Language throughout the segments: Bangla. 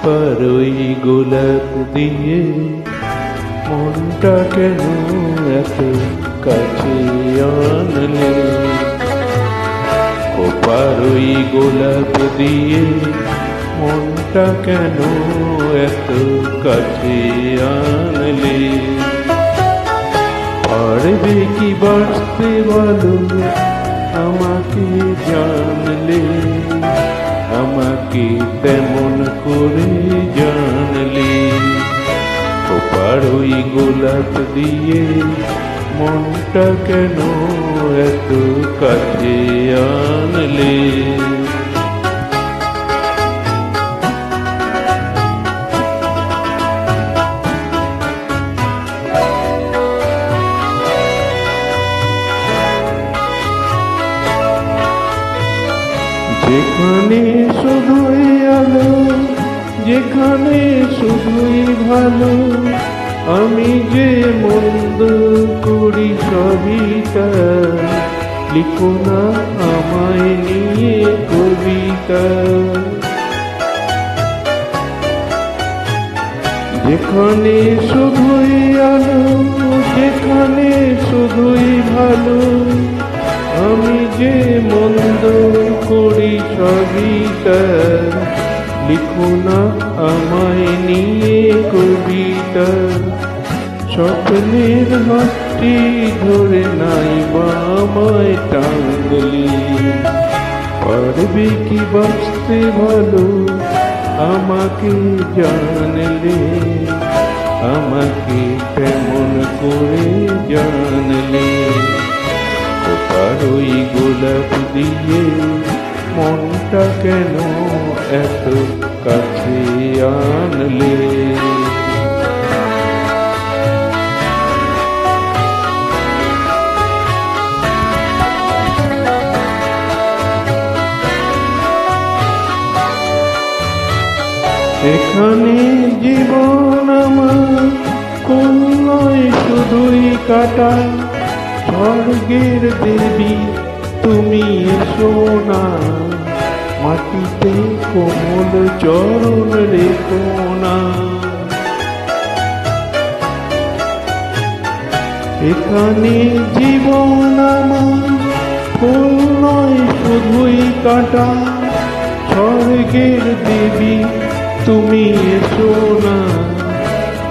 পারই গোলাপ দিয়ে মনটা কেন এত কাছে আনলে? ও পারই গোলাপ দিয়ে মনটা কেন এত কাছে আনলে? পারবে কি বাঁচতে ভালো আমাকে জানলে? আমাকে তেমন করে জানলে? ও পারই গোলাপ দিয়ে মনটা কেন এত কাছে আনলে? যেখানে শুধুই আলো, যেখানে শুধুই ভালো, আমি যে মন্দ করি সবই তা। লিখো না আমায় নিয়ে কবিতা। যেখানে শুধুই আলো, যেখানে শুধুই ভালো, আমি যে মন্দ করি সবই তা। লিখো না আমায় নিয়ে কবিতা। স্বপ্নের হাতটি ধরে নাই বা আমায় টাঙ্গলি। পারবে কি বাঁচতে ভালো আমাকে জানলে? আমাকে তেমন করে জানলে? ও পারই গোলাপ দিয়ে মনটা কেন এত কাছে আনলে? এখানে জীবন আমার কোন নয় শুধুই কাটা। স্বর্গের দেবী তুমি এসো না, মাটিতে কোমল চরণ রেখো না। এখানে জীবন আমার ফুল নয় শুধুই কাটা। স্বর্গের দেবী তুমি এসো না,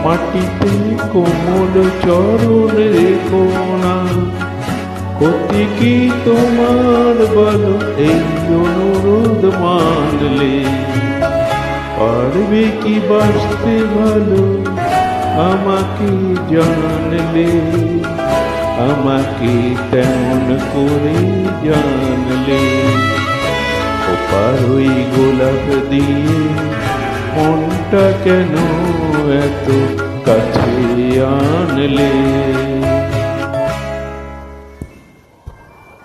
মাটিতে কোমল চরণ রেখো না। ক্ষতি কি তোমার বলো এই অনুরোধ মানলে? পারবে কি বাঁচতে ভালো আমাকে জানলে? আমাকে তেমন করে জানলে? ও পারই গোলাপ দিয়ে মনটা কেন এত কাছে আনলে?